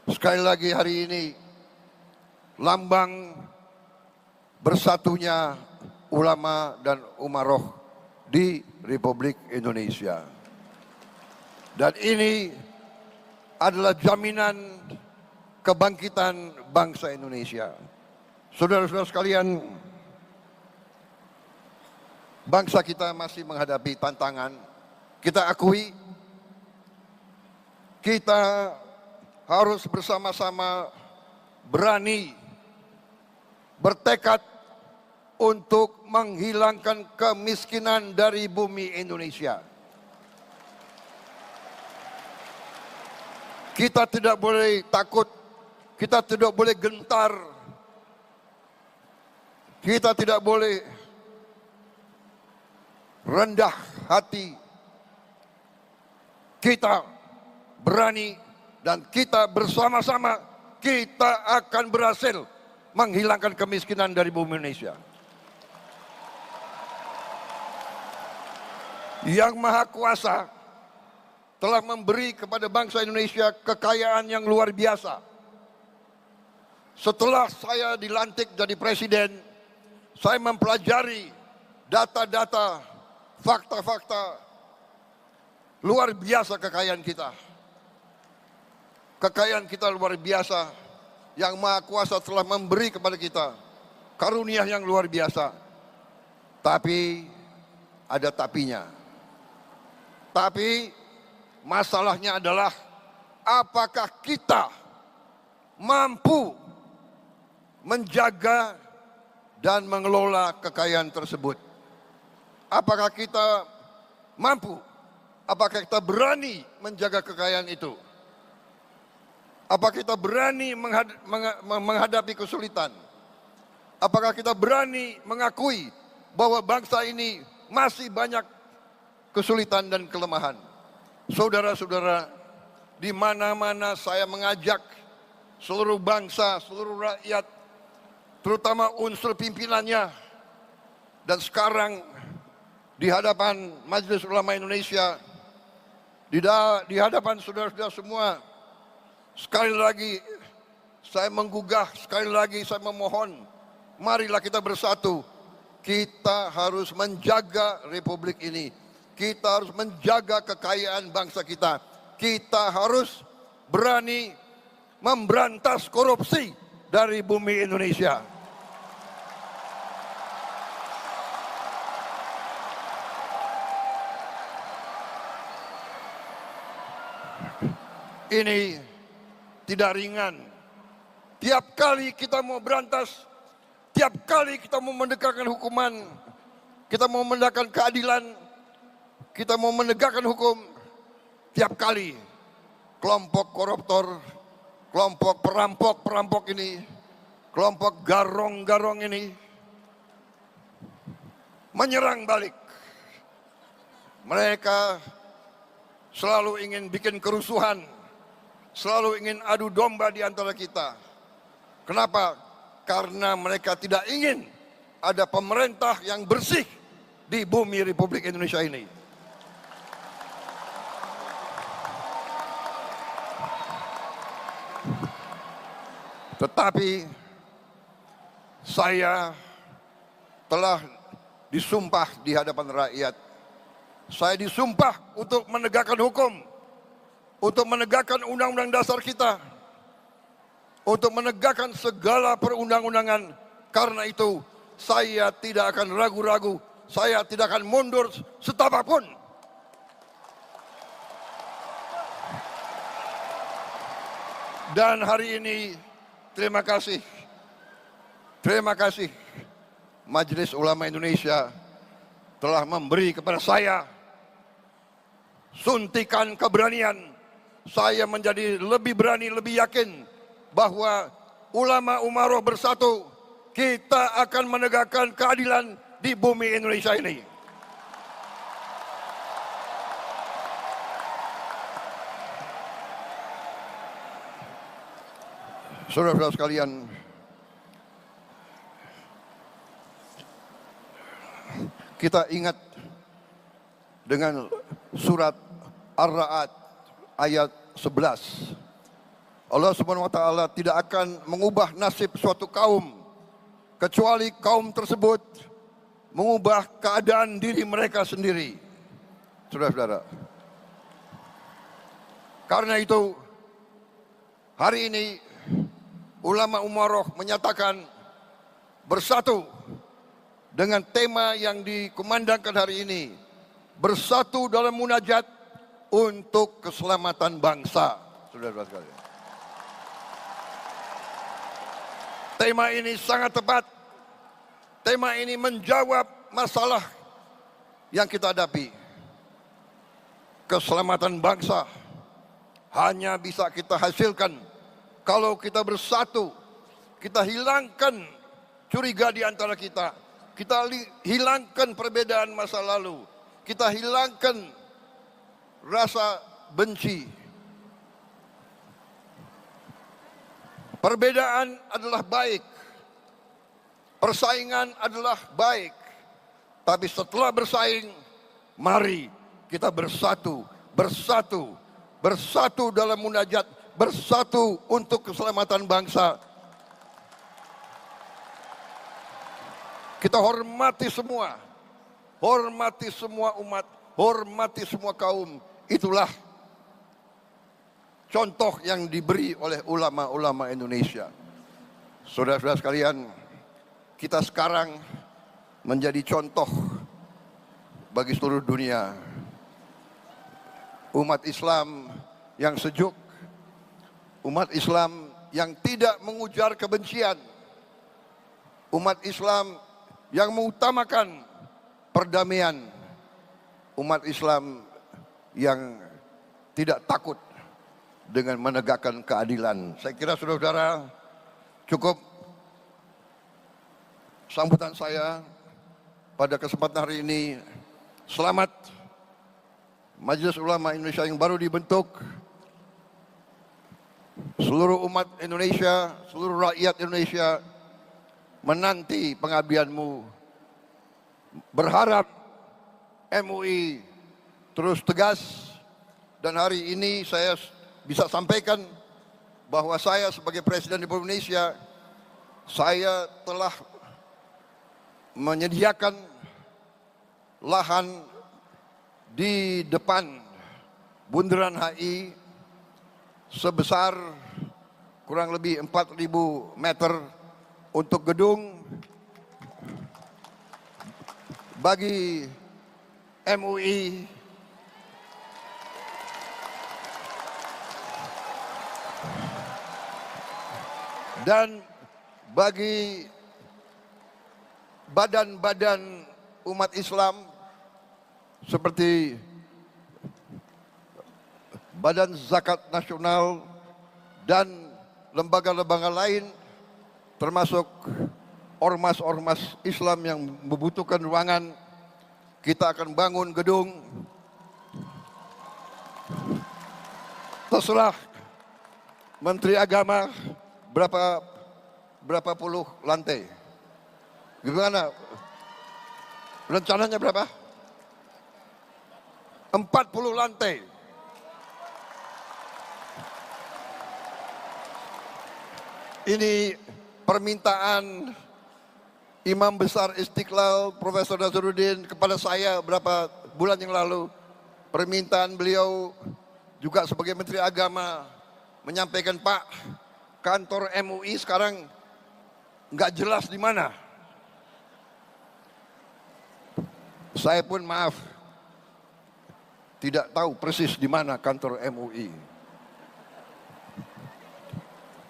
Sekali lagi hari ini lambang bersatunya ulama dan umaroh di Republik Indonesia. Dan ini adalah jaminan kebangkitan bangsa Indonesia. Saudara-saudara sekalian, bangsa kita masih menghadapi tantangan. Kita akui, kita harus bersama-sama berani bertekad untuk menghilangkan kemiskinan dari bumi Indonesia. Kita tidak boleh takut, kita tidak boleh gentar, kita tidak boleh rendah hati. Kita berani dan kita bersama-sama kita akan berhasil menghilangkan kemiskinan dari bumi Indonesia. Yang Maha Kuasa telah memberi kepada bangsa Indonesia kekayaan yang luar biasa. Setelah saya dilantik jadi presiden, saya mempelajari data-data, fakta-fakta luar biasa kekayaan kita. Kekayaan kita luar biasa yang Maha Kuasa telah memberi kepada kita. Karunia yang luar biasa. Tapi ada tapinya. Tapi masalahnya adalah apakah kita mampu menjaga dan mengelola kekayaan tersebut? Apakah kita mampu? Apakah kita berani menjaga kekayaan itu? Apakah kita berani menghadapi kesulitan? Apakah kita berani mengakui bahwa bangsa ini masih banyak kesulitan dan kelemahan? Saudara-saudara, di mana-mana saya mengajak seluruh bangsa, seluruh rakyat, terutama unsur pimpinannya, dan sekarang di hadapan Majelis Ulama Indonesia, di hadapan saudara-saudara semua, sekali lagi saya menggugah, sekali lagi saya memohon, marilah kita bersatu. Kita harus menjaga Republik ini. Kita harus menjaga kekayaan bangsa kita. Kita harus berani memberantas korupsi dari bumi Indonesia. Ini tidak ringan. Tiap kali kita mau berantas, tiap kali kita mau menegakkan hukuman, kita mau menegakkan keadilan, kita mau menegakkan hukum, tiap kali kelompok koruptor, kelompok perampok-perampok ini, kelompok garong-garong ini menyerang balik. Mereka selalu ingin bikin kerusuhan, selalu ingin adu domba di antara kita. Kenapa? Karena mereka tidak ingin ada pemerintah yang bersih di bumi Republik Indonesia ini. Tetapi saya telah disumpah di hadapan rakyat. Saya disumpah untuk menegakkan hukum, untuk menegakkan undang-undang dasar kita, untuk menegakkan segala perundang-undangan. Karena itu saya tidak akan ragu-ragu, saya tidak akan mundur setapapun. Dan hari ini terima kasih Majelis Ulama Indonesia telah memberi kepada saya suntikan keberanian. Saya menjadi lebih berani, lebih yakin bahwa ulama umaroh bersatu, kita akan menegakkan keadilan di bumi Indonesia ini. Saudara-saudara sekalian, kita ingat dengan surat Ar-Ra'd ayat 11. Allah Subhanahu wa taala tidak akan mengubah nasib suatu kaum kecuali kaum tersebut mengubah keadaan diri mereka sendiri. Saudara-saudara. Karena itu hari ini ulama Umaroh menyatakan bersatu dengan tema yang dikumandangkan hari ini, bersatu dalam munajat untuk keselamatan bangsa. Saudara-saudara sekalian. Tema ini sangat tepat. Tema ini menjawab masalah yang kita hadapi. Keselamatan bangsa hanya bisa kita hasilkan kalau kita bersatu. Kita hilangkan curiga di antara kita. Kita hilangkan perbedaan masa lalu. Kita hilangkan rasa benci. Perbedaan adalah baik. Persaingan adalah baik. Tapi setelah bersaing, mari kita bersatu. Bersatu. Bersatu dalam munajat. Bersatu untuk keselamatan bangsa. Kita hormati semua. Hormati semua umat. Hormati semua kaum. Itulah contoh yang diberi oleh ulama-ulama Indonesia. Saudara-saudara sekalian, kita sekarang menjadi contoh bagi seluruh dunia. Umat Islam yang sejuk, umat Islam yang tidak mengujar kebencian, umat Islam yang mengutamakan perdamaian, umat Islam yang tidak takut dengan menegakkan keadilan. Saya kira saudara-saudara cukup sambutan saya pada kesempatan hari ini. Selamat Majelis Ulama Indonesia yang baru dibentuk. Seluruh umat Indonesia, seluruh rakyat Indonesia menanti pengabdianmu. Berharap MUI terus tegas, dan hari ini saya bisa sampaikan bahwa saya sebagai Presiden Republik Indonesia, saya telah menyediakan lahan di depan Bundaran HI sebesar kurang lebih 4.000 meter untuk gedung bagi MUI dan bagi badan-badan umat Islam seperti Badan Zakat Nasional dan lembaga-lembaga lain, termasuk ormas-ormas Islam yang membutuhkan ruangan. Kita akan bangun gedung. Terserah Menteri Agama berapa puluh lantai. Gimana? Rencananya berapa? 40 lantai. Ini permintaan Imam Besar Istiqlal Profesor Nazaruddin kepada saya beberapa bulan yang lalu. Permintaan beliau juga sebagai Menteri Agama menyampaikan, Pak, kantor MUI sekarang nggak jelas di mana. Saya pun maaf, tidak tahu persis di mana kantor MUI.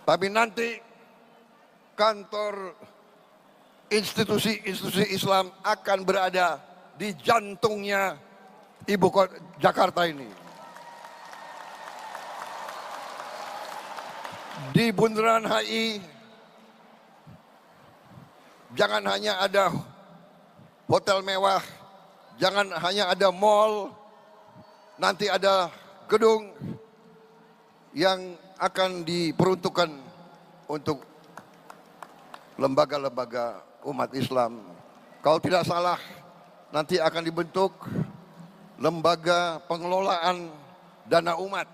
Tapi nanti kantor institusi-institusi Islam akan berada di jantungnya ibu kota Jakarta ini. Di Bundaran HI jangan hanya ada hotel mewah, jangan hanya ada mall, nanti ada gedung yang akan diperuntukkan untuk lembaga-lembaga umat Islam. Kalau tidak salah, nanti akan dibentuk lembaga pengelolaan dana umat.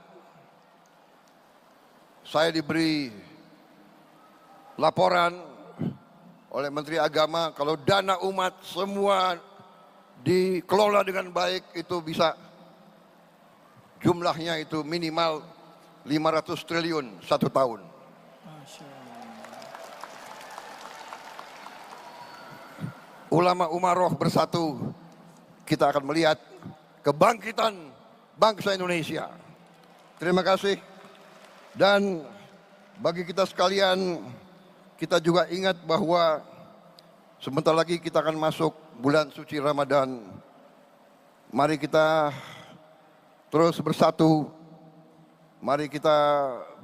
saya diberi laporan oleh Menteri Agama kalau dana umat semua dikelola dengan baik itu bisa jumlahnya itu minimal 500 triliun satu tahun. Ulama umaroh bersatu, kita akan melihat kebangkitan bangsa Indonesia. Terima kasih. Dan bagi kita sekalian, kita juga ingat bahwa sebentar lagi kita akan masuk bulan suci Ramadan. Mari kita terus bersatu. Mari kita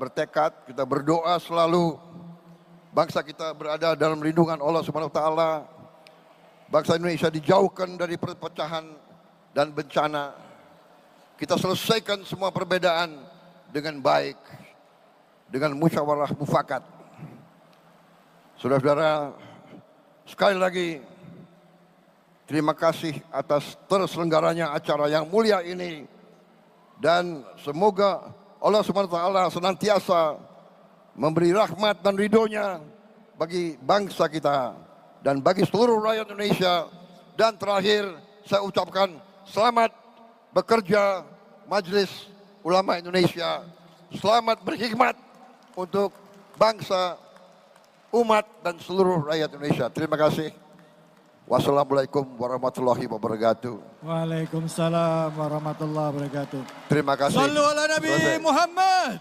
bertekad, kita berdoa selalu bangsa kita berada dalam lindungan Allah Subhanahu wa taala. Bangsa Indonesia dijauhkan dari perpecahan dan bencana. Kita selesaikan semua perbedaan dengan baik, dengan musyawarah mufakat. Saudara-saudara, sekali lagi terima kasih atas terselenggaranya acara yang mulia ini, dan semoga Allah Subhanahu wa taala senantiasa memberi rahmat dan ridhonya bagi bangsa kita dan bagi seluruh rakyat Indonesia. Dan terakhir saya ucapkan selamat bekerja Majelis Ulama Indonesia. Selamat berkhidmat untuk bangsa, umat dan seluruh rakyat Indonesia. Terima kasih. Wassalamualaikum warahmatullahi wabarakatuh. Waalaikumsalam warahmatullahi wabarakatuh. Terima kasih. Sallu ala Nabi Muhammad.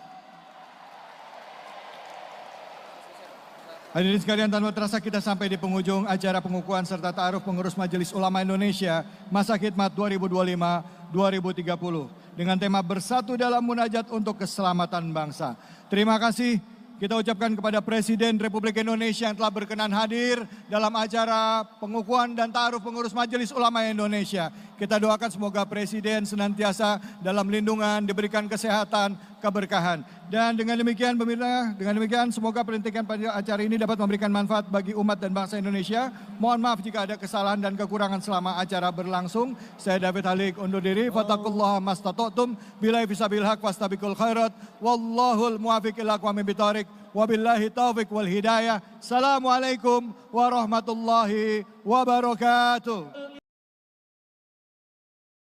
Hadirin sekalian, tanpa terasa kita sampai di penghujung acara pengukuhan serta ta'aruf pengurus Majelis Ulama Indonesia masa khidmat 2025-2030 dengan tema bersatu dalam munajat untuk keselamatan bangsa. Terima kasih kita ucapkan kepada Presiden Republik Indonesia yang telah berkenan hadir dalam acara pengukuhan dan ta'aruf pengurus Majelis Ulama Indonesia. Kita doakan semoga Presiden senantiasa dalam lindungan, diberikan kesehatan, keberkahan. Dan dengan demikian pemirsa, dengan demikian semoga pelantikan pada acara ini dapat memberikan manfaat bagi umat dan bangsa Indonesia. Mohon maaf jika ada kesalahan dan kekurangan selama acara berlangsung. Saya David Halik undur diri. Fattaqullaha mastata'tum. Billahi fisabil haq fastabiqul khairat. Wallahul muwafiq ila aqwamit thoriq. Wabillahi taufiq wal hidayah. Assalamualaikum warahmatullahi wabarakatuh.